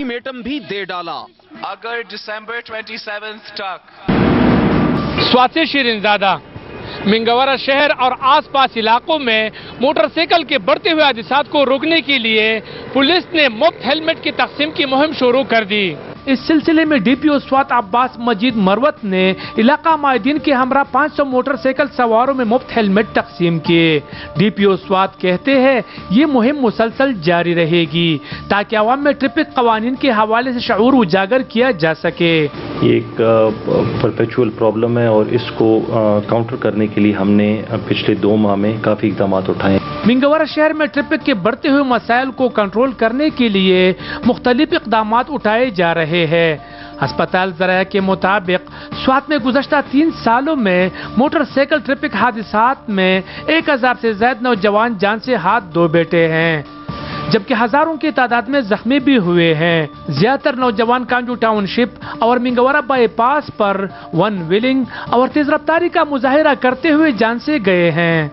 میٹم بھی دے ڈالا اگر دسمبر 27 تک سوات سے شیرین زادہ منگورہ شہر اور آس پاس علاقوں میں موٹر سائیکل کے بڑھتے ہوئے حادثات کو روکنے کے لیے پولیس نے مفت ہیلمٹ کی تقسیم کی مہم شروع کر دی۔ اس سلسلے میں ڈی پی او سوات عباس مجید مروت نے علاقہ معاہدین کے ہمراہ 500 موٹر سائیکل سواروں میں مفت ہیلمٹ تقسیم کیے۔ ڈی پی او سوات کہتے ہیں یہ مہم مسلسل جاری رہے گی تاکہ عوام میں ٹریفک قوانین کے حوالے سے شعور اجاگر کیا جا سکے۔ یہ ایک پرپیچول پرابلم ہے اور اس کو کاؤنٹر کرنے کے لیے ہم نے پچھلے 2 ماہ میں کافی اقدامات اٹھائے۔ منگورہ شہر میں ٹریفک کے بڑھتے ہوئے مسائل کو کنٹرول کرنے کے لیے مختلف اقدامات اٹھائے جا رہے ہیں۔ ہسپتال ذرائع کے مطابق سوات میں گزشتہ 3 سالوں میں موٹر سائیکل ٹریفک حادثات میں 1000 سے زائد نوجوان جان سے ہاتھ دھو بیٹھے ہیں، جبکہ ہزاروں کی تعداد میں زخمی بھی ہوئے ہیں۔ زیادہ تر نوجوان کانجو ٹاؤن شپ اور منگورہ بائی پاس پر ون ویلنگ اور تیز رفتاری کا مظاہرہ کرتے ہوئے جان سے گئے ہیں۔